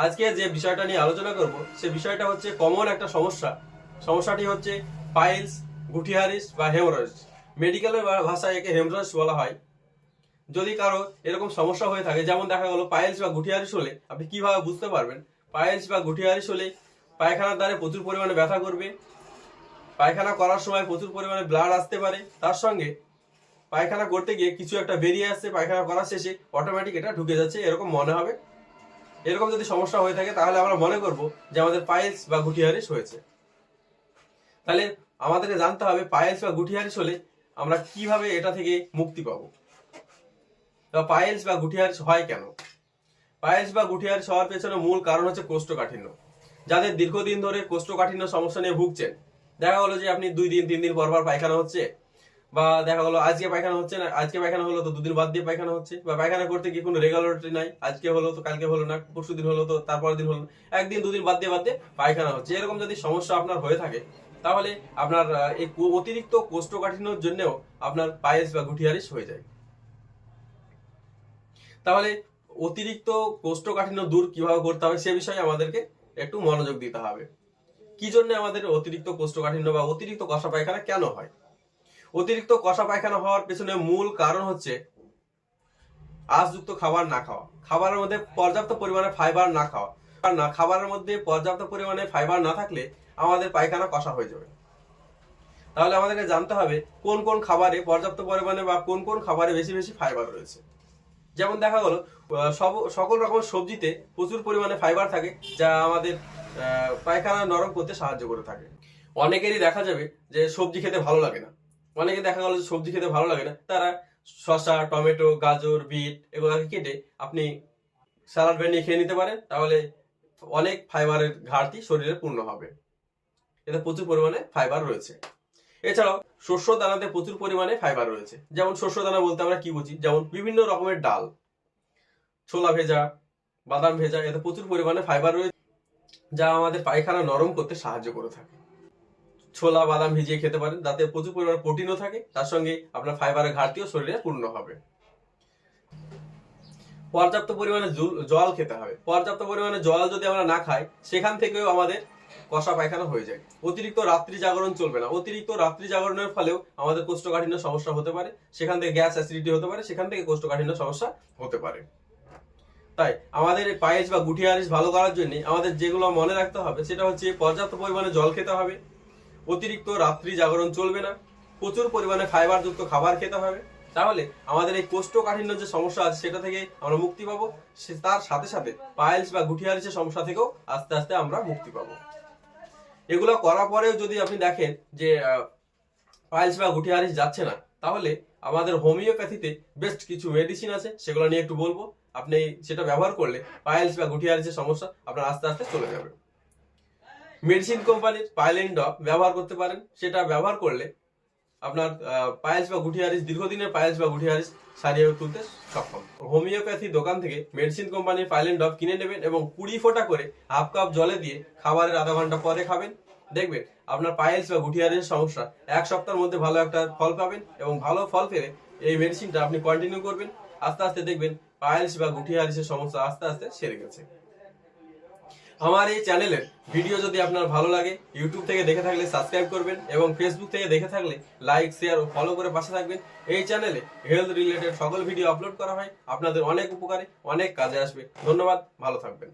আজকে যে বিষয়টা নিয়ে আলোচনা করব সে বিষয়টা হচ্ছে কমন একটা সমস্যা। সমস্যাটি হচ্ছে পাইলস, গুটিহারিস বা হেমোরয়েডস। মেডিকেলের ভাষায় একে হেমোরয়েডস বলা হয়। যদি কারো এরকম সমস্যা হয়ে থাকে, যেমন দেখা গেলো পাইলস বা গুটিহারিস হলে আপনি কিভাবে বুঝতে পারবেন? পাইলস বা গুটিহারিস হলে পায়খানার দ্বারে প্রচুর পরিমাণে ব্যথা করবে, পায়খানা করার সময় প্রচুর পরিমাণে ব্লাড আসতে পারে, তার সঙ্গে পায়খানা করতে গিয়ে কিছু একটা বেরিয়ে আসছে, পায়খানা করার শেষে অটোমেটিক এটা ঢুকে যাচ্ছে, এরকম মনে হবে। এরকম যদি সমস্যা হয়ে থাকে তাহলে আমরা মনে করব যে আমাদের পাইলস বা গুটিহারিস হয়েছে। তাহলে আমাদেরকে জানতে হবে পাইলস বা গুটিহারিস হলে আমরা কিভাবে এটা থেকে মুক্তি পাবো, বা পাইলস বা গুটিহারিস হয় কেন। পাইলস বা গুটিহারিস হওয়ার পেছনে মূল কারণ হচ্ছে কোষ্ঠকাঠিন্য। যাদের দীর্ঘদিন ধরে কোষ্ঠকাঠিন্য সমস্যা নিয়ে ভুগছেন, দেখা গেলো যে আপনি 2 দিন 3 দিন পর পর পায়খানা হচ্ছে, বা দেখা গেলো আজকে পায়খানা হচ্ছে না, আজকে পায়খানা হলো তো 2 দিন বাদ দিয়ে পায়খানা হচ্ছে, বা পায়খানা করতে গিয়ে কোনো রেগুলারিটি নাই, আজকে হলো তো কালকে হলো না, পরশু দিন হলো তো তারপরের দিন হলো না, একদিন 2 দিন বাদ দিয়ে পায়খানা হচ্ছে। এরকম যদি সমস্যা আপনার হয়ে থাকে তাহলে আপনার এই অতিরিক্ত কোষ্ঠকাঠিন্যর জন্যও আপনার পাইলস বা গুটিহারিস হয়ে যায়। তাহলে অতিরিক্ত কোষ্ঠকাঠিন্য দূর কিভাবে করতে হবে সে বিষয়ে আমাদেরকে একটু মনোযোগ দিতে হবে। কি জন্য আমাদের অতিরিক্ত কোষ্ঠকাঠিন্য বা অতিরিক্ত কষা পায়খানা কেন হয়? অতিরিক্ত কষা পায়খানা হওয়ার পেছনে মূল কারণ হচ্ছে আঁশযুক্ত খাবার না খাওয়া, খাবারের মধ্যে পর্যাপ্ত পরিমাণে ফাইবার না খাওয়া। আর না, খাবারের মধ্যে পর্যাপ্ত পরিমাণে ফাইবার না থাকলে আমাদের পায়খানা কষা হয়ে যাবে। তাহলে আমাদেরকে জানতে হবে কোন কোন খাবারে পর্যাপ্ত পরিমাণে বা কোন কোন খাবারে বেশি বেশি ফাইবার রয়েছে। যেমন দেখা গেল সকল রকম সবজিতে প্রচুর পরিমাণে ফাইবার থাকে, যা আমাদের পায়খানা নরম করতে সাহায্য করে থাকে। অনেকেরই দেখা যাবে যে সবজি খেতে ভালো লাগে না। অনেকে দেখা গেল যে সবজি খেতে ভালো লাগে না, তারা শসা, টমেটো, গাজর, বিট এগুলোকে কেটে আপনি স্যালাড বানিয়ে খেয়ে নিতে পারেন। তাহলে অনেক ফাইবারের ঘাটতি শরীরে পূর্ণ হবে। এতে প্রচুর পরিমাণে ফাইবার রয়েছে। এছাড়াও শস্য দানাতে প্রচুর পরিমাণে ফাইবার রয়েছে। যেমন শস্য দানা বলতে আমরা কি বুঝি? যেমন বিভিন্ন রকমের ডাল, ছোলা ভেজা, বাদাম ভেজা, এতে প্রচুর পরিমাণে ফাইবার রয়েছে, যা আমাদের পায়খানা নরম করতে সাহায্য করে থাকে। ছোলা বাদাম ভিজিয়ে খেতে পারেন, তাতে প্রচুর পরিমাণে প্রোটিনও থাকে, তার সঙ্গে আপনার ফাইবারের ঘাটতিও শরীরে পূর্ণ হবে। পর্যাপ্ত পরিমাণে জল খেতে হবে। পর্যাপ্ত পরিমাণে জল যদি আমরা না খাই, সেখান থেকেও আমাদের কষা পায়খানা হয়ে যায়। অতিরিক্ত রাত্রি জাগরণ চলবে না। অতিরিক্ত রাত্রি জাগরণের ফলেও আমাদের কোষ্ঠকাঠিন্য সমস্যা হতে পারে, সেখান থেকে গ্যাস অ্যাসিডিটি হতে পারে, সেখান থেকে কোষ্ঠকাঠিন্য সমস্যা হতে পারে। তাই আমাদের পাইলস বা গুটিহারিস ভালো করার জন্য আমাদের যেগুলো মনে রাখতে হবে সেটা হচ্ছে পর্যাপ্ত পরিমাণে জল খেতে হবে, অতিরিক্ত রাত্রি জাগরণ চলবে না, প্রচুর পরিমাণে ফাইবার যুক্ত খাবার খেতে হবে। তাহলে আমাদের এই কোষ্ঠকাঠিন্য যে সমস্যা আছে সেটা থেকে আমরা মুক্তি পাবো। তার সাথে সাথে পাইলস বা গুটিহারিসের সমস্যা থেকেও আস্তে আস্তে আমরা মুক্তি পাবো। এগুলো করার পরেও যদি আপনি দেখেন যে পাইলস বা গুটিহারিস যাচ্ছে না, তাহলে আমাদের হোমিওপ্যাথিতে বেস্ট কিছু মেডিসিন আছে, সেগুলো নিয়ে একটু বলবো। আপনি সেটা ব্যবহার করলে পাইলস বা গুটিহারিসের সমস্যা আপনার আস্তে আস্তে চলে যাবে। মেডিসিন কোম্পানির পাইলেন ড্রপ ব্যবহার করতে পারেন। সেটা ব্যবহার করলে আপনার পাইলস বা গুটিহারিস, দীর্ঘদিনের পাইলস বা গুটিহারিস সারিয়ে তুলতে সক্ষম। হোমিওপ্যাথি দোকান থেকে মেডিসিন কোম্পানির পাইলেন ড্রপ কিনে নেবেন এবং 20 ফোঁটা করে হাফ কাপ জলে দিয়ে খাবারের আধা ঘন্টা পরে খাবেন। দেখবেন আপনার পাইলস বা গুটিহারিসের সমস্যা 1 সপ্তাহের মধ্যে ভালো একটা ফল পাবেন, এবং ভালো ফল পেলে এই মেডিসিনটা আপনি কন্টিনিউ করবেন। আস্তে আস্তে দেখবেন পাইলস বা গুটিহারিসের সমস্যা আস্তে আস্তে সেরে গেছে। আমার এই চ্যানেলের ভিডিও যদি আপনার ভালো লাগে, ইউটিউব থেকে দেখে থাকলে সাবস্ক্রাইব করবেন, এবং ফেসবুক থেকে দেখে থাকলে লাইক, শেয়ার ও ফলো করে পাশে থাকবেন। এই চ্যানেলে হেলথ রিলেটেড সকল ভিডিও আপলোড করা হয়, আপনাদের অনেক উপকারে অনেক কাজে আসবে। ধন্যবাদ, ভালো থাকবেন।